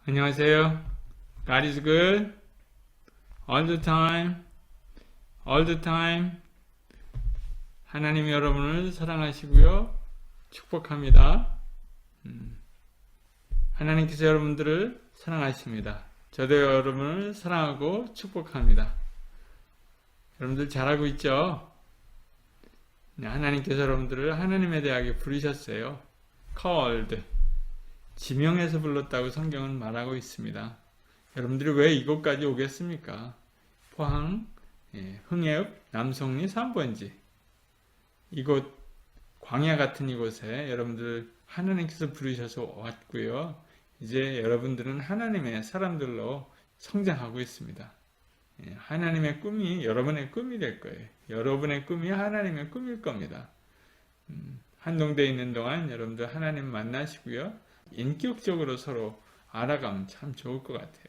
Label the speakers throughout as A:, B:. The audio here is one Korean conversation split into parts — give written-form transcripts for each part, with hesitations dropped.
A: 안녕하세요. God is good all the time, all the time. 하나님이 여러분을 사랑하시고요, 축복합니다. 하나님께서 여러분들을 사랑하십니다. 저도 여러분을 사랑하고 축복합니다. 여러분들 잘하고 있죠? 하나님께서 여러분들을 하나님의 대학에 부르셨어요. called, 지명해서 불렀다고 성경은 말하고 있습니다. 여러분들이 왜 이곳까지 오겠습니까? 포항, 흥해읍, 남송리 3번지 이곳 광야 같은 이곳에 여러분들 하나님께서 부르셔서 왔고요. 이제 여러분들은 하나님의 사람들로 성장하고 있습니다. 하나님의 꿈이 여러분의 꿈이 될 거예요. 여러분의 꿈이 하나님의 꿈일 겁니다. 한동대에 있는 동안 여러분들 하나님 만나시고요. 인격적으로 서로 알아가면 참 좋을 것 같아요.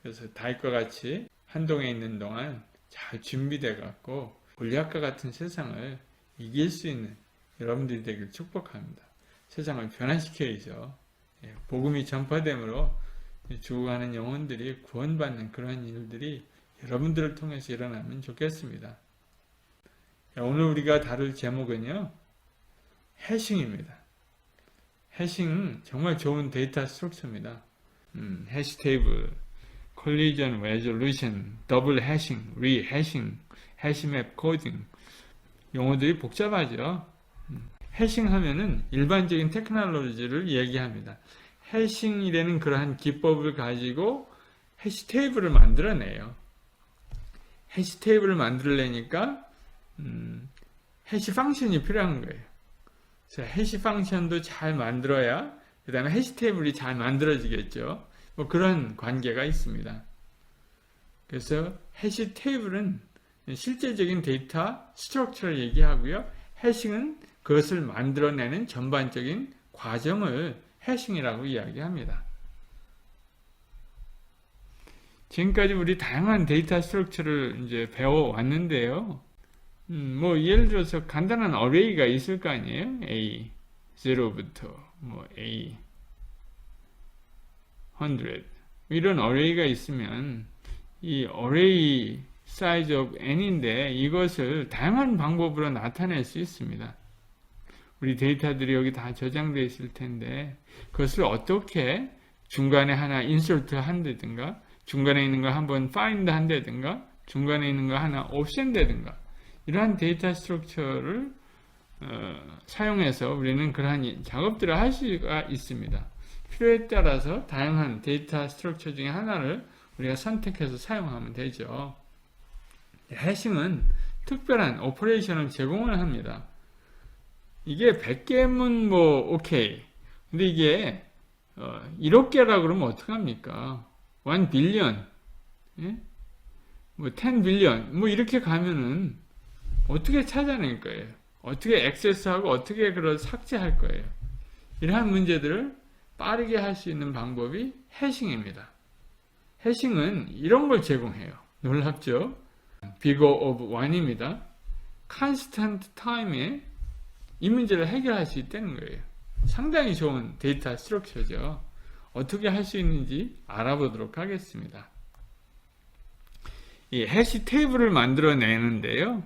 A: 그래서 다윗과 같이 한동에 있는 동안 잘 준비돼 갖고 골리앗과 같은 세상을 이길 수 있는 여러분들이 되길 축복합니다. 세상을 변화시켜야죠. 복음이 전파됨으로 죽어가는 영혼들이 구원받는 그런 일들이 여러분들을 통해서 일어나면 좋겠습니다. 오늘 우리가 다룰 제목은요, 해싱입니다. 해싱 정말 좋은 데이터 스트럭처입니다. 해시 테이블, 콜리전 레졸루션, 더블 해싱, 리해싱, 해시맵 코딩, 용어들이 복잡하죠. 해싱 하면은 일반적인 테크놀로지를 얘기합니다. 해싱이라는 그러한 기법을 가지고 해시 테이블을 만들어내요. 해시 테이블을 만들려니까 해시 펑션이 필요한 거예요. 해시 펑션도 잘 만들어야 그 다음에 해시 테이블이 잘 만들어지겠죠. 뭐 그런 관계가 있습니다. 그래서 해시 테이블은 실제적인 데이터 스트럭처를 얘기하고요. 해싱은 그것을 만들어내는 전반적인 과정을 해싱이라고 이야기합니다. 지금까지 우리 다양한 데이터 스트럭처를 이제 배워왔는데요. 뭐 예를 들어서 간단한 어레이가 있을 거 아니에요? A 0부터 뭐 A 100 이런 어레이가 있으면 이 어레이 size of n인데 이것을 다양한 방법으로 나타낼 수 있습니다. 우리 데이터들이 여기 다 저장되어 있을 텐데 그것을 어떻게 중간에 하나 insert 한다든가 중간에 있는 걸 한번 find 한다든가 중간에 있는 거 하나 option 되든가 이러한 데이터 스트럭처를 사용해서 우리는 그러한 작업들을 할 수가 있습니다. 필요에 따라서 다양한 데이터 스트럭처 중에 하나를 우리가 선택해서 사용하면 되죠. 해싱은 특별한 오퍼레이션을 제공을 합니다. 이게 100개면 뭐 오케이. 근데 이게 1억 개라고 그러면 어떡합니까? 1 빌리언, 예? 뭐 10 빌리언, 뭐 이렇게 가면은 어떻게 찾아낼 거예요? 어떻게 액세스하고 어떻게 그걸 삭제할 거예요? 이러한 문제들을 빠르게 할 수 있는 방법이 해싱입니다. 해싱은 이런 걸 제공해요. 놀랍죠? Big of 1입니다. Constant time에 이 문제를 해결할 수 있다는 거예요. 상당히 좋은 데이터 스트럭처죠. 어떻게 할 수 있는지 알아보도록 하겠습니다. 이 해시 테이블을 만들어내는데요.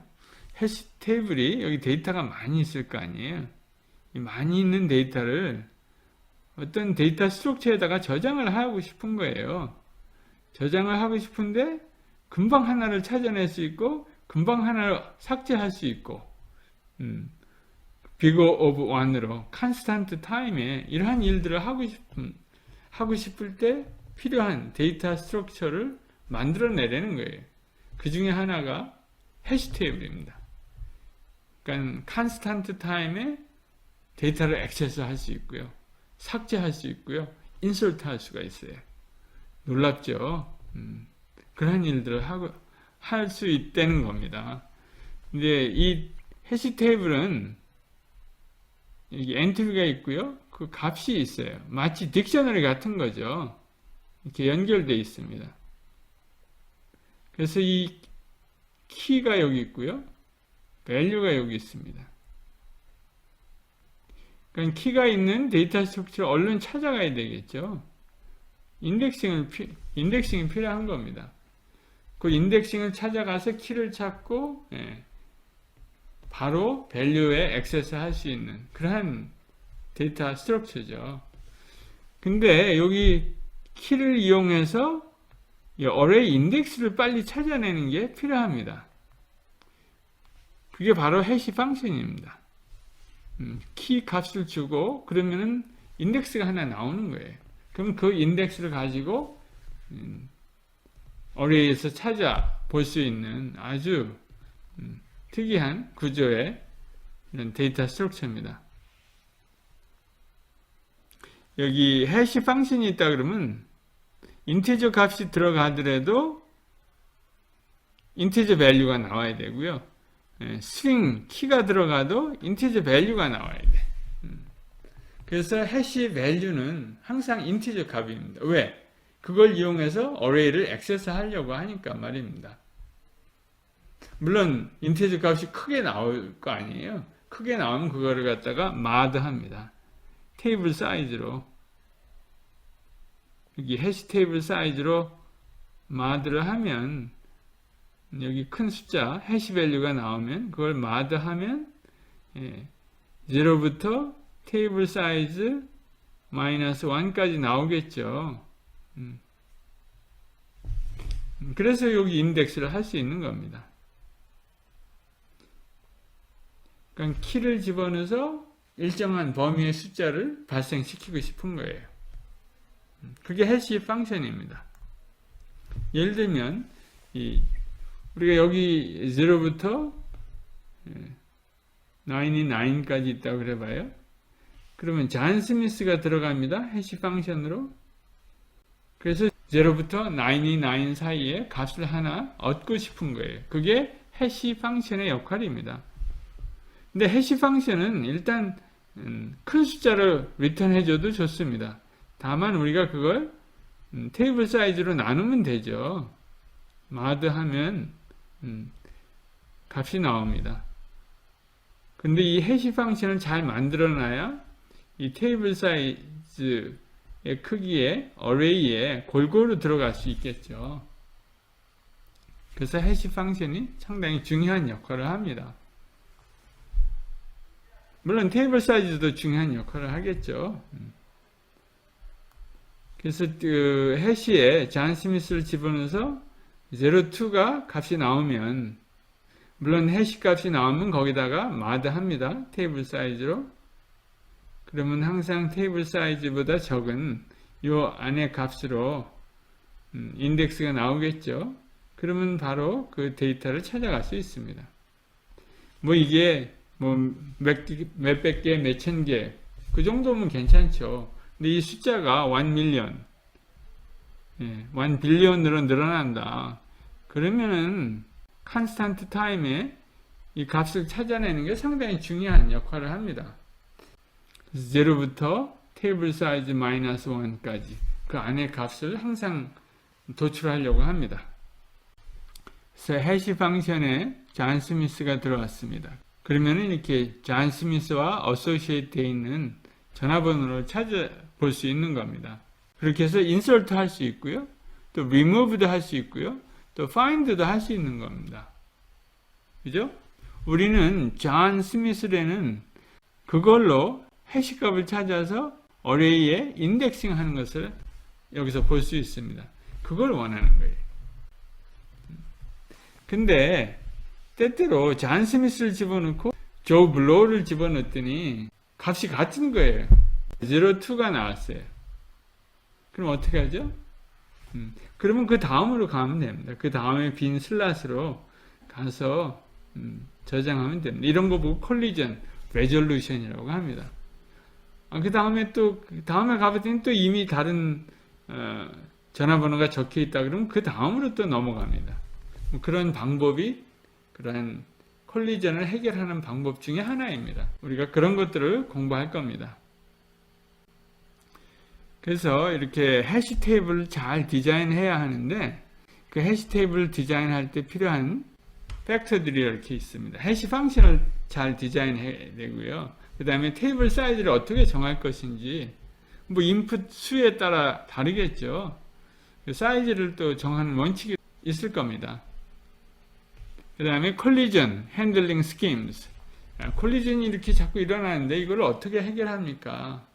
A: 해시 테이블이 여기 데이터가 많이 있을 거 아니에요. 이 많이 있는 데이터를 어떤 데이터 스트럭처에다가 저장을 하고 싶은 거예요. 저장을 하고 싶은데 금방 하나를 찾아낼 수 있고 금방 하나를 삭제할 수 있고 Big of 1으로 constant time에 이러한 일들을 하고 싶을 때 필요한 데이터 스트럭처를 만들어내려는 거예요. 그 중에 하나가 해시 테이블입니다. 그러니까 constant time에 데이터를 액세스할 수 있고요. 삭제할 수 있고요. 인서트 할 수가 있어요. 놀랍죠? 그런 일들을 할 수 있다는 겁니다. 근데 이 해시 테이블은 여기 엔트리가 있고요. 그 값이 있어요. 마치 딕셔너리 같은 거죠. 이렇게 연결되어 있습니다. 그래서 이 키가 여기 있고요. 밸류가 여기 있습니다. 그러니까 키가 있는 데이터 스트럭처를 얼른 찾아가야 되겠죠. 인덱싱이 필요한 겁니다. 그 인덱싱을 찾아가서 키를 찾고 바로 밸류에 액세스 할 수 있는 그러한 데이터 스트럭처죠. 근데 여기 키를 이용해서 이 어레이 인덱스를 빨리 찾아내는 게 필요합니다. 그게 바로 해시 펑션입니다. 키 값을 주고 그러면은 인덱스가 하나 나오는 거예요. 그럼 그 인덱스를 가지고 어레이에서 찾아볼 수 있는 아주 특이한 구조의 이런 데이터 스트럭처입니다. 여기 해시 펑션이 있다 그러면 인티저 값이 들어가더라도 인티저 밸류가 나와야 되고요. 스트링 키가 들어가도 인티저 밸류가 나와야 돼. 그래서 해시 밸류는 항상 인티저 값입니다. 왜? 그걸 이용해서 어레이를 액세스 하려고 하니까 말입니다. 물론 인티저 값이 크게 나올 거 아니에요. 크게 나오면 그거를 갖다가 마드합니다. 테이블 사이즈로 여기 해시 테이블 사이즈로 마드를 하면 여기 큰 숫자 해시 밸류가 나오면 그걸 마드하면 0부터 테이블 사이즈 마이너스 1까지 나오겠죠. 그래서 여기 인덱스를 할 수 있는 겁니다. 그러니까 키를 집어넣어서 일정한 범위의 숫자를 발생시키고 싶은 거예요. 그게 해시 펑션입니다. 예를 들면 우리가 여기 0부터 99까지 있다고 그래봐요. 그러면 잔 스미스가 들어갑니다. 해시 펑션으로. 그래서 0부터 99 사이에 값을 하나 얻고 싶은 거예요. 그게 해시 펑션의 역할입니다. 근데 해시 펑션은 일단 큰 숫자를 리턴해줘도 좋습니다. 다만 우리가 그걸 테이블 사이즈로 나누면 되죠. 마드하면 값이 나옵니다. 근데 이 해시 펑션을 잘 만들어놔야 이 테이블 사이즈의 크기에 어레이에 골고루 들어갈 수 있겠죠. 그래서 해시 펑션이 상당히 중요한 역할을 합니다. 물론 테이블 사이즈도 중요한 역할을 하겠죠. 그래서 그 해시에 잔 스미스를 집어넣어서 02가 값이 나오면 물론 해시 값이 나오면 거기다가 마드합니다. 테이블 사이즈로. 그러면 항상 테이블 사이즈보다 적은 요 안의 값으로 인덱스가 나오겠죠. 그러면 바로 그 데이터를 찾아갈 수 있습니다. 뭐 이게 몇백 개, 몇천 개, 그 정도면 괜찮죠. 근데 이 숫자가 1 밀리언, 1 빌리언으로 늘어난다. 그러면은 컨스탄트 타임에 이 값을 찾아내는 게 상당히 중요한 역할을 합니다. 그래서 0부터 테이블 사이즈 마이너스 1까지 그 안의 값을 항상 도출하려고 합니다. 그래서 해시 펑션에 잔 스미스가 들어왔습니다. 그러면은 이렇게 잔 스미스와 어소시에이트 되어 있는 전화번호를 찾아볼 수 있는 겁니다. 그렇게 해서 인서트 할 수 있고요. 또 리무브도 할 수 있고요. 또 파인드도 할 수 있는 겁니다. 그죠? 우리는 잔 스미스라는 그걸로 해시값을 찾아서 어레이에 인덱싱 하는 것을 여기서 볼 수 있습니다. 그걸 원하는 거예요. 근데 때때로 잔 스미스를 집어넣고 조 블로우를 집어넣었더니 값이 같은 거예요. 02가 나왔어요. 그럼 어떻게 하죠? 그러면 그 다음으로 가면 됩니다. 그 다음에 빈 슬롯으로 가서 저장하면 됩니다. 이런 거 보고 콜리전 레졸루션이라고 합니다. 그 다음에 또 다음에 가봤더니 또 이미 다른 전화번호가 적혀 있다 그러면 그 다음으로 또 넘어갑니다. 뭐 그런 방법이 그런 콜리전을 해결하는 방법 중에 하나입니다. 우리가 그런 것들을 공부할 겁니다. 그래서 이렇게 해시 테이블을 잘 디자인해야 하는데 그 해시 테이블을 디자인할 때 필요한 팩터들이 이렇게 있습니다. 해시 펑션을 잘 디자인해야 되고요. 그 다음에 테이블 사이즈를 어떻게 정할 것인지 뭐 인풋 수에 따라 다르겠죠. 그 사이즈를 또 정하는 원칙이 있을 겁니다. 그 다음에 콜리전, 핸들링 스키임스. 콜리전이 이렇게 자꾸 일어나는데 이걸 어떻게 해결합니까?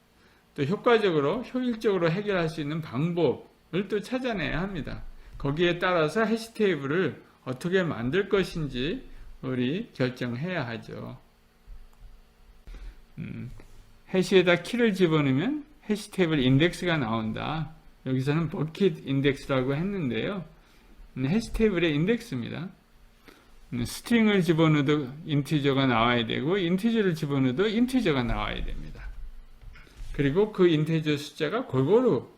A: 또 효과적으로, 효율적으로 해결할 수 있는 방법을 또 찾아내야 합니다. 거기에 따라서 해시 테이블을 어떻게 만들 것인지 우리 결정해야 하죠. 해시에다 키를 집어넣으면 해시 테이블 인덱스가 나온다. 여기서는 버킷 인덱스라고 했는데요. 해시 테이블의 인덱스입니다. 스트링을 집어넣어도 인티저가 나와야 되고 인티저를 집어넣어도 인티저가 나와야 됩니다. 그리고 그 인티저 숫자가 골고루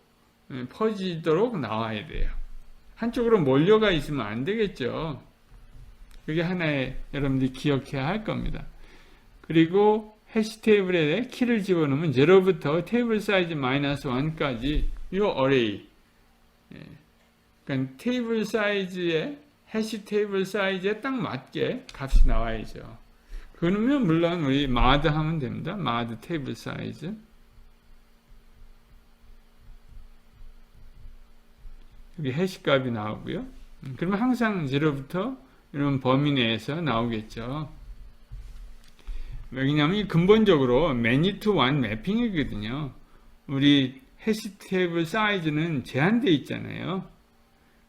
A: 퍼지도록 나와야 돼요. 한쪽으로 몰려가 있으면 안 되겠죠. 그게 하나의 여러분들이 기억해야 할 겁니다. 그리고 해시 테이블에 키를 집어넣으면 0부터 테이블 사이즈 -1까지 이 어레이, 그러니까 테이블 사이즈에 해시 테이블 사이즈에 딱 맞게 값이 나와야죠. 그러면 물론 우리 mod 하면 됩니다. mod 테이블 사이즈. 여기 해시 값이 나오고요. 그러면 항상 0부터 이런 범위 내에서 나오겠죠. 왜냐하면 근본적으로 many to one 매핑이거든요. 우리 해시 테이블 사이즈는 제한되어 있잖아요.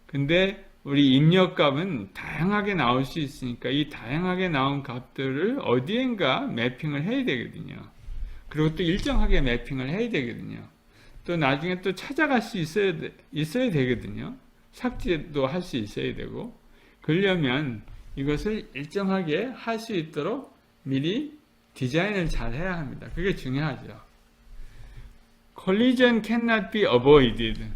A: 근데 우리 입력값은 다양하게 나올 수 있으니까 이 다양하게 나온 값들을 어디엔가 매핑을 해야 되거든요. 그리고 또 일정하게 매핑을 해야 되거든요. 또 나중에 또 찾아갈 수 있어야 되거든요. 삭제도 할 수 있어야 되고. 그러려면 이것을 일정하게 할 수 있도록 미리 디자인을 잘 해야 합니다. 그게 중요하죠. Collision cannot be avoided.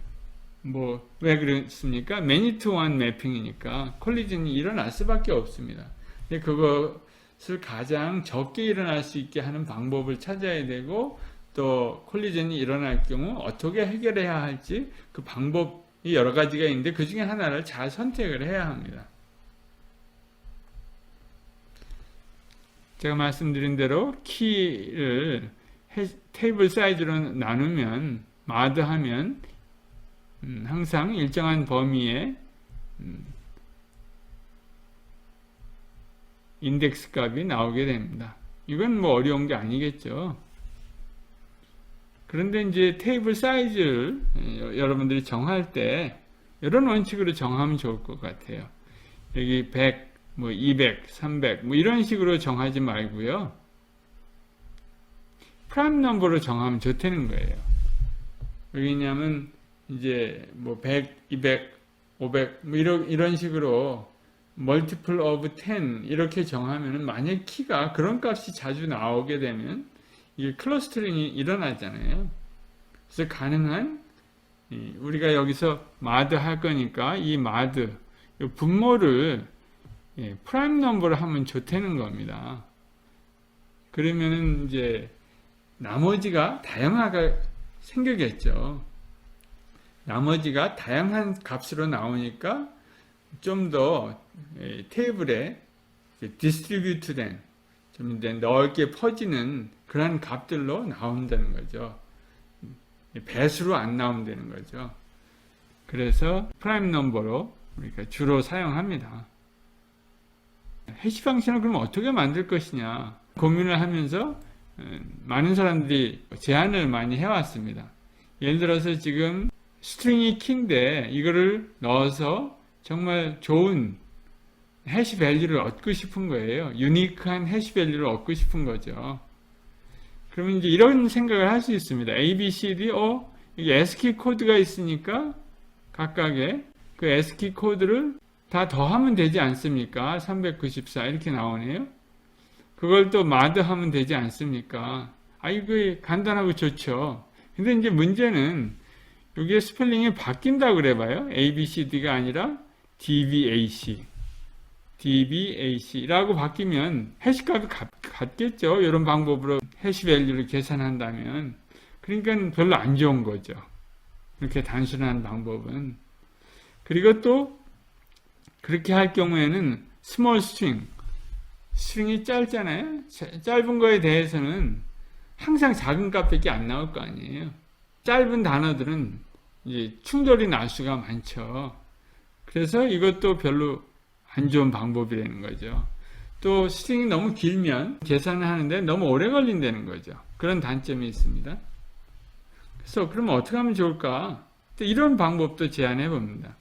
A: 왜 그렇습니까? many to one 매핑이니까 콜리전이 일어날 수밖에 없습니다. 근데 그것을 가장 적게 일어날 수 있게 하는 방법을 찾아야 되고 또 콜리전이 일어날 경우 어떻게 해결해야 할지 그 방법이 여러 가지가 있는데 그 중에 하나를 잘 선택을 해야 합니다. 제가 말씀드린 대로 키를 테이블 사이즈로 나누면 mod 하면 항상 일정한 범위에 인덱스 값이 나오게 됩니다. 이건 뭐 어려운 게 아니겠죠. 그런데 이제 테이블 사이즈를 여러분들이 정할 때 이런 원칙으로 정하면 좋을 것 같아요. 여기 100, 200, 300 이런 식으로 정하지 말고요. 프라임 넘버로 정하면 좋다는 거예요. 왜냐하면 이제 100, 200, 500 이런 식으로 multiple of 10 이렇게 정하면은 만약 키가 그런 값이 자주 나오게 되면 이게 클러스터링이 일어나잖아요. 그래서 가능한 우리가 여기서 mod 할 거니까 이 mod 분모를 프라임 넘버로 하면 좋다는 겁니다. 그러면은 이제 나머지가 다양하게 생기겠죠. 나머지가 다양한 값으로 나오니까 좀 더 테이블에 디스트리뷰트된 좀 넓게 퍼지는 그런 값들로 나온다는 거죠. 배수로 안 나온다는 거죠. 그래서 프라임 넘버로 우리가 주로 사용합니다. 해시 펑션을 그럼 어떻게 만들 것이냐 고민을 하면서 많은 사람들이 제안을 많이 해왔습니다. 예를 들어서 지금 스트링이 키인데 이거를 넣어서 정말 좋은 해시 밸류를 얻고 싶은 거예요. 유니크한 해시 밸류를 얻고 싶은 거죠. 그러면 이제 이런 생각을 할 수 있습니다. A, B, C, D, 이게 ASCII 코드가 있으니까 각각의 그 ASCII 코드를 다 더하면 되지 않습니까? 394 이렇게 나오네요. 그걸 또 mod 하면 되지 않습니까? 이거 간단하고 좋죠. 근데 이제 문제는 이게 스펠링이 바뀐다고 그래봐요. ABCD가 아니라 DBAC라고 바뀌면 해시값이 같겠죠. 이런 방법으로 해시 밸류를 계산한다면. 그러니까 별로 안 좋은 거죠. 이렇게 단순한 방법은. 그리고 또 그렇게 할 경우에는 스몰 스트링이 짧잖아요. 짧은 거에 대해서는 항상 작은 값밖에 안 나올 거 아니에요. 짧은 단어들은 이제 충돌이 날 수가 많죠. 그래서 이것도 별로 안 좋은 방법이라는 거죠. 또 스트링이 너무 길면 계산을 하는데 너무 오래 걸린다는 거죠. 그런 단점이 있습니다. 그래서 그러면 어떻게 하면 좋을까? 이런 방법도 제안해 봅니다.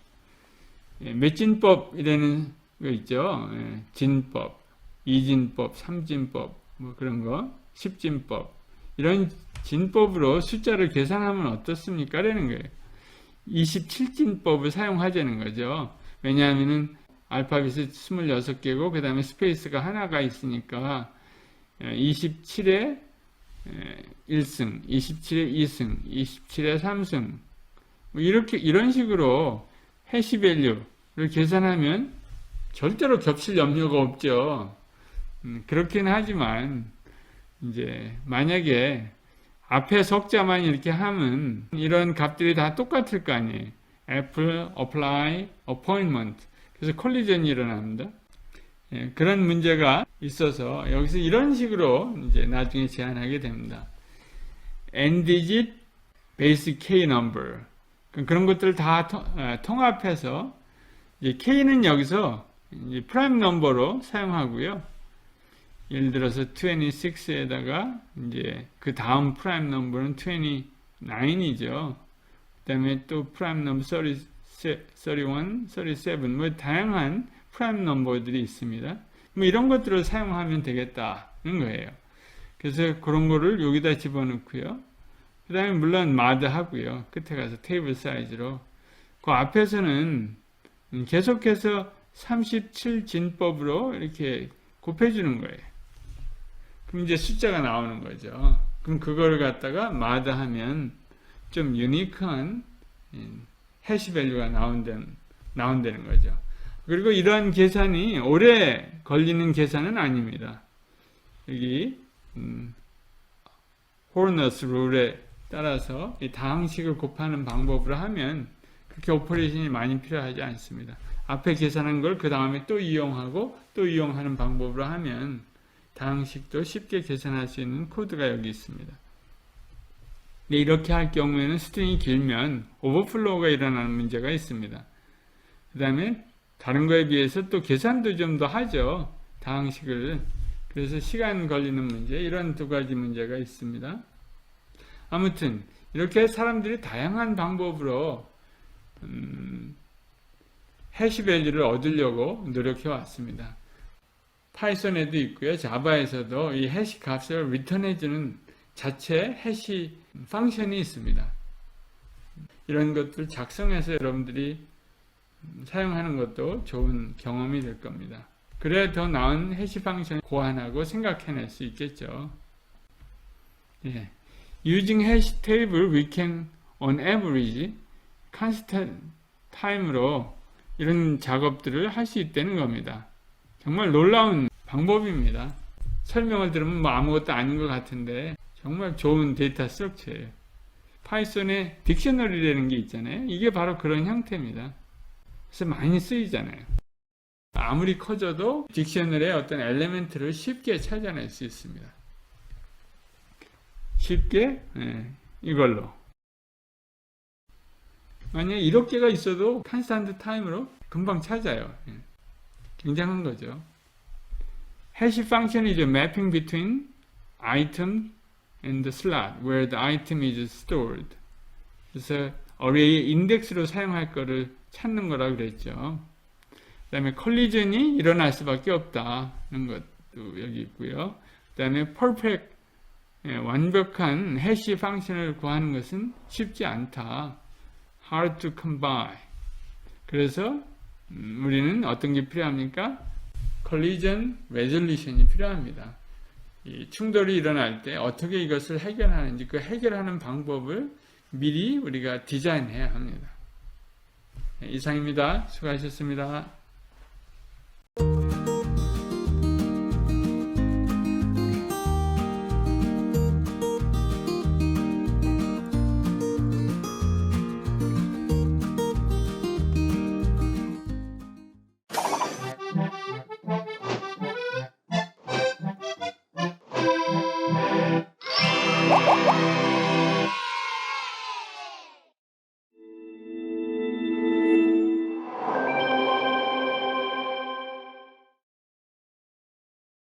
A: 몇진법이라는 거 있죠. 진법, 이진법, 삼진법, 뭐 그런 거, 십진법. 이런 진법으로 숫자를 계산하면 어떻습니까? 라는 거예요. 27진법을 사용하자는 거죠. 왜냐하면은 알파벳이 26개고 그 다음에 스페이스가 하나가 있으니까 27에 1승, 27에 2승, 27에 3승 뭐 이런 식으로 해시밸류를 계산하면 절대로 겹칠 염려가 없죠. 그렇긴 하지만 이제 만약에 앞에 석자만 이렇게 하면 이런 값들이 다 똑같을 거 아니에요. Apple, apply, appointment. 그래서 콜리전이 일어납니다. 그런 문제가 있어서 여기서 이런 식으로 이제 나중에 제안하게 됩니다. N-digit basic K number. 그런 것들을 다 통합해서 이제 K는 여기서 이제 프라임 넘버로 사용하고요. 예를 들어서 26에다가 이제 그 다음 프라임 넘버는 29이죠. 그 다음에 또 프라임 넘버 31, 37, 뭐 다양한 프라임 넘버들이 있습니다. 뭐 이런 것들을 사용하면 되겠다는 거예요. 그래서 그런 거를 여기다 집어넣고요. 그 다음에 물론 마드 하고요. 끝에 가서 테이블 사이즈로. 그 앞에서는 계속해서 37진법으로 이렇게 곱해주는 거예요. 그럼 이제 숫자가 나오는 거죠. 그럼 그걸 갖다가 마드 하면 좀 유니크한 해시 밸류가 나온다는 거죠. 그리고 이러한 계산이 오래 걸리는 계산은 아닙니다. 여기 호르너스 룰에 따라서 이 다항식을 곱하는 방법으로 하면 그렇게 오퍼레이션이 많이 필요하지 않습니다. 앞에 계산한 걸 그 다음에 또 이용하고 또 이용하는 방법으로 하면 다항식도 쉽게 계산할 수 있는 코드가 여기 있습니다. 근데 이렇게 할 경우에는 스트링이 길면 오버플로우가 일어나는 문제가 있습니다. 그 다음에 다른 거에 비해서 또 계산도 좀 더 하죠. 다항식을. 그래서 시간 걸리는 문제, 이런 두 가지 문제가 있습니다. 아무튼 이렇게 사람들이 다양한 방법으로 해시 밸류를 얻으려고 노력해 왔습니다. 파이썬에도 있고요. 자바에서도 이 해시 값을 리턴해주는 자체 해시 펑션이 있습니다. 이런 것들 작성해서 여러분들이 사용하는 것도 좋은 경험이 될 겁니다. 그래야 더 나은 해시 펑션을 고안하고 생각해낼 수 있겠죠. 예. Using hash table, we can, on average, constant time로 이런 작업들을 할 수 있다는 겁니다. 정말 놀라운 방법입니다. 설명을 들으면 뭐 아무것도 아닌 것 같은데 정말 좋은 데이터 스트럭처예요. 파이썬에 딕셔너리라는 게 있잖아요. 이게 바로 그런 형태입니다. 그래서 많이 쓰이잖아요. 아무리 커져도 딕셔너리의 어떤 엘리멘트를 쉽게 찾아낼 수 있습니다. 쉽게 이걸로 만약에 이렇게가 있어도 컨스탄트 타임으로 금방 찾아요. 굉장한 거죠. 해시 펑션이죠. mapping between item and the slot where the item is stored. 그래서 어레이의 인덱스로 사용할 거를 찾는 거라고 그랬죠. 그 다음에 컬리전이 일어날 수밖에 없다는 것도 여기 있고요. 그 다음에 perfect, 완벽한 해시 펑션을 구하는 것은 쉽지 않다. hard to come by. 그래서 우리는 어떤 게 필요합니까? collision resolution이 필요합니다. 이 충돌이 일어날 때 어떻게 이것을 해결하는지 그 해결하는 방법을 미리 우리가 디자인해야 합니다. 네, 이상입니다. 수고하셨습니다.